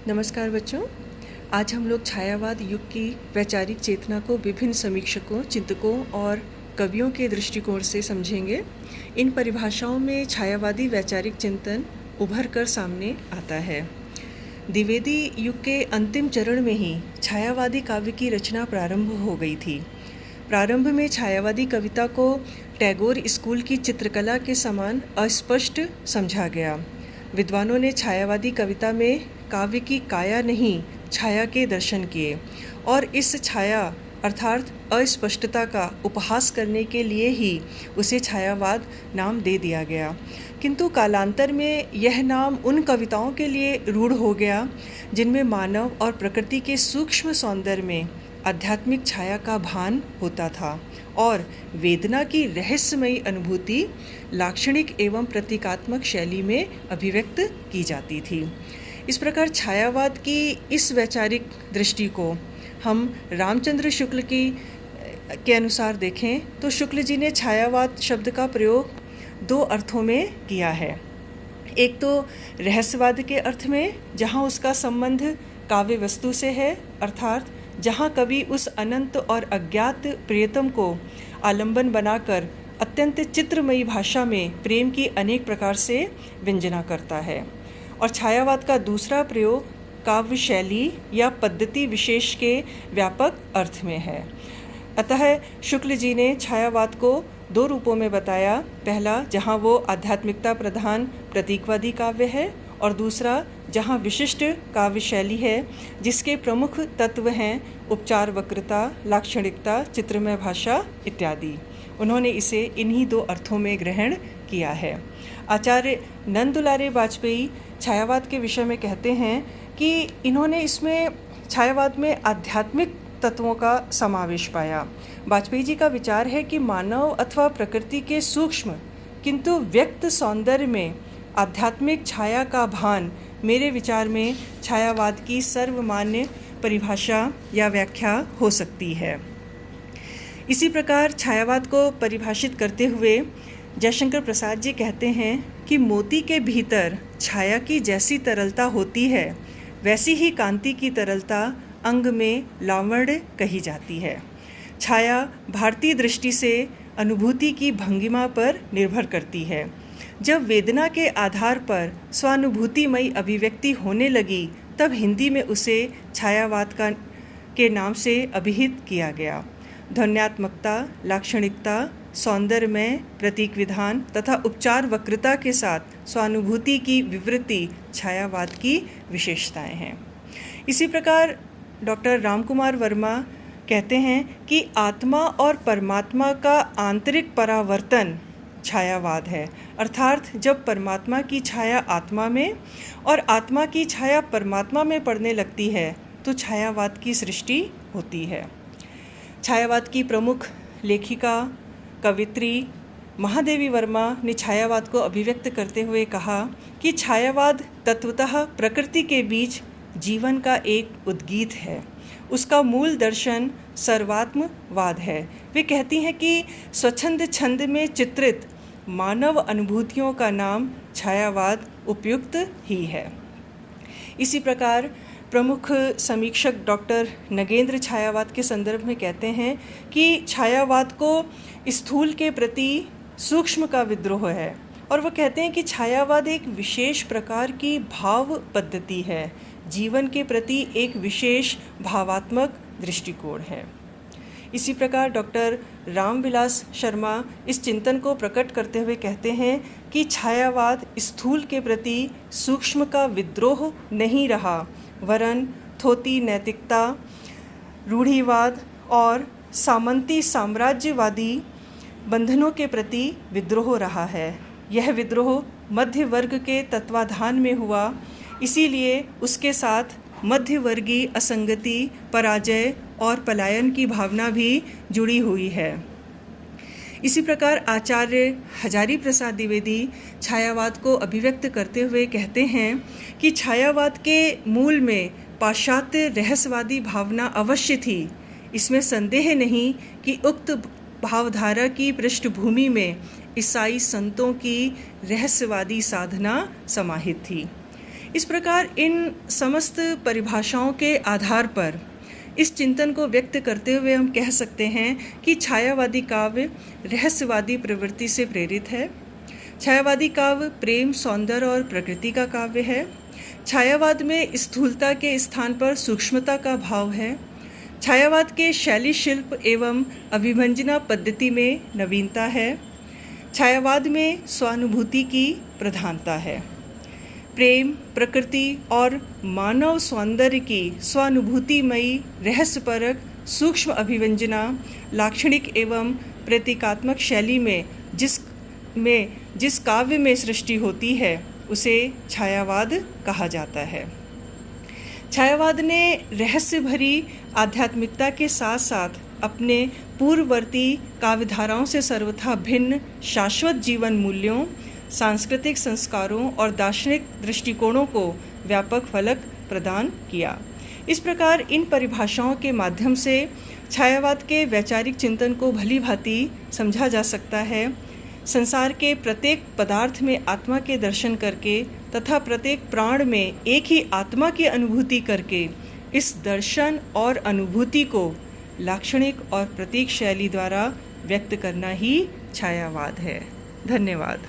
नमस्कार बच्चों। आज हम लोग छायावाद युग की वैचारिक चेतना को विभिन्न समीक्षकों, चिंतकों और कवियों के दृष्टिकोण से समझेंगे। इन परिभाषाओं में छायावादी वैचारिक चिंतन उभर कर सामने आता है। द्विवेदी युग के अंतिम चरण में ही छायावादी काव्य की रचना प्रारंभ हो गई थी। प्रारंभ में छायावादी कविता को टैगोर स्कूल की चित्रकला के समान अस्पष्ट समझा गया। विद्वानों ने छायावादी कविता में काव्य की काया नहीं, छाया के दर्शन किए और इस छाया अर्थात अस्पष्टता का उपहास करने के लिए ही उसे छायावाद नाम दे दिया गया। किंतु कालांतर में यह नाम उन कविताओं के लिए रूढ़ हो गया जिनमें मानव और प्रकृति के सूक्ष्म सौंदर्य में आध्यात्मिक छाया का भान होता था और वेदना की रहस्यमयी अनुभूति लाक्षणिक एवं प्रतीकात्मक शैली में अभिव्यक्त की जाती थी। इस प्रकार छायावाद की इस वैचारिक दृष्टि को हम रामचंद्र शुक्ल के अनुसार देखें तो शुक्ल जी ने छायावाद शब्द का प्रयोग दो अर्थों में किया है। एक तो रहस्यवाद के अर्थ में, जहाँ उसका संबंध काव्य वस्तु से है, अर्थात जहाँ कवि उस अनंत और अज्ञात प्रियतम को आलंबन बनाकर अत्यंत चित्रमयी भाषा में प्रेम की अनेक प्रकार से व्यंजना करता है। और छायावाद का दूसरा प्रयोग काव्य शैली या पद्धति विशेष के व्यापक अर्थ में है। अतः शुक्ल जी ने छायावाद को दो रूपों में बताया। पहला, जहाँ वो आध्यात्मिकता प्रधान प्रतीकवादी काव्य है, और दूसरा जहाँ विशिष्ट काव्य शैली है जिसके प्रमुख तत्व हैं उपचार वक्रता, लाक्षणिकता, चित्रमय भाषा इत्यादि। उन्होंने इसे इन्हीं दो अर्थों में ग्रहण किया है। आचार्य नंददुलारे वाजपेयी छायावाद के विषय में कहते हैं कि इन्होंने इसमें छायावाद में आध्यात्मिक तत्वों का समावेश पाया। वाजपेयी जी का विचार है कि मानव अथवा प्रकृति के सूक्ष्म किंतु व्यक्त सौंदर्य में आध्यात्मिक छाया का भान मेरे विचार में छायावाद की सर्वमान्य परिभाषा या व्याख्या हो सकती है। इसी प्रकार छायावाद को परिभाषित करते हुए जयशंकर प्रसाद जी कहते हैं कि मोती के भीतर छाया की जैसी तरलता होती है, वैसी ही कांति की तरलता अंग में लावण्य कही जाती है। छाया भारतीय दृष्टि से अनुभूति की भंगिमा पर निर्भर करती है। जब वेदना के आधार पर स्वानुभूतिमयी अभिव्यक्ति होने लगी, तब हिंदी में उसे छायावाद के नाम से अभिहित किया गया। ध्वन्यात्मकता, लाक्षणिकता, सौंदर्यमय प्रतीक विधान तथा उपचार वक्रता के साथ स्वानुभूति की विवृत्ति छायावाद की विशेषताएं हैं। इसी प्रकार डॉक्टर रामकुमार वर्मा कहते हैं कि आत्मा और परमात्मा का आंतरिक परावर्तन छायावाद है। अर्थात जब परमात्मा की छाया आत्मा में और आत्मा की छाया परमात्मा में पड़ने लगती है तो छायावाद की सृष्टि होती है। छायावाद की प्रमुख लेखिका कवित्री महादेवी वर्मा ने छायावाद को अभिव्यक्त करते हुए कहा कि छायावाद तत्वतः प्रकृति के बीच जीवन का एक उद्गीत है। उसका मूल दर्शन सर्वात्मवाद है। वे कहती हैं कि स्वच्छंद छंद में चित्रित मानव अनुभूतियों का नाम छायावाद उपयुक्त ही है। इसी प्रकार प्रमुख समीक्षक डॉक्टर नगेंद्र छायावाद के संदर्भ में कहते हैं कि छायावाद को स्थूल के प्रति सूक्ष्म का विद्रोह है, और वो कहते हैं कि छायावाद एक विशेष प्रकार की भाव पद्धति है, जीवन के प्रति एक विशेष भावात्मक दृष्टिकोण है। इसी प्रकार डॉक्टर रामविलास शर्मा इस चिंतन को प्रकट करते हुए कहते हैं कि छायावाद स्थूल के प्रति सूक्ष्म का विद्रोह नहीं रहा, वरन थोती नैतिकता, रूढ़िवाद और सामंती साम्राज्यवादी बंधनों के प्रति विद्रोह रहा है। यह विद्रोह मध्य वर्ग के तत्वाधान में हुआ, इसीलिए उसके साथ मध्यवर्गीय असंगति, पराजय और पलायन की भावना भी जुड़ी हुई है। इसी प्रकार आचार्य हजारी प्रसाद द्विवेदी छायावाद को अभिव्यक्त करते हुए कहते हैं कि छायावाद के मूल में पाश्चात्य रहस्यवादी भावना अवश्य थी। इसमें संदेह नहीं कि उक्त भावधारा की पृष्ठभूमि में ईसाई संतों की रहस्यवादी साधना समाहित थी। इस प्रकार इन समस्त परिभाषाओं के आधार पर इस चिंतन को व्यक्त करते हुए हम कह सकते हैं कि छायावादी काव्य रहस्यवादी प्रवृत्ति से प्रेरित है। छायावादी काव्य प्रेम, सौंदर्य और प्रकृति का काव्य है। छायावाद में स्थूलता के स्थान पर सूक्ष्मता का भाव है। छायावाद के शैली शिल्प एवं अभिव्यंजना पद्धति में नवीनता है। छायावाद में स्वानुभूति की प्रधानता है। प्रेम, प्रकृति और मानव सौंदर्य की स्वानुभूतिमयी रहस्यपरक सूक्ष्म अभिव्यंजना लाक्षणिक एवं प्रतीकात्मक शैली में जिस काव्य में सृष्टि होती है उसे छायावाद कहा जाता है। छायावाद ने रहस्य भरी आध्यात्मिकता के साथ साथ अपने पूर्ववर्ती काव्यधाराओं से सर्वथा भिन्न शाश्वत जीवन मूल्यों, सांस्कृतिक संस्कारों और दार्शनिक दृष्टिकोणों को व्यापक फलक प्रदान किया। इस प्रकार इन परिभाषाओं के माध्यम से छायावाद के वैचारिक चिंतन को भली भांति समझा जा सकता है। संसार के प्रत्येक पदार्थ में आत्मा के दर्शन करके तथा प्रत्येक प्राण में एक ही आत्मा की अनुभूति करके इस दर्शन और अनुभूति को लाक्षणिक और प्रतीक शैली द्वारा व्यक्त करना ही छायावाद है। धन्यवाद।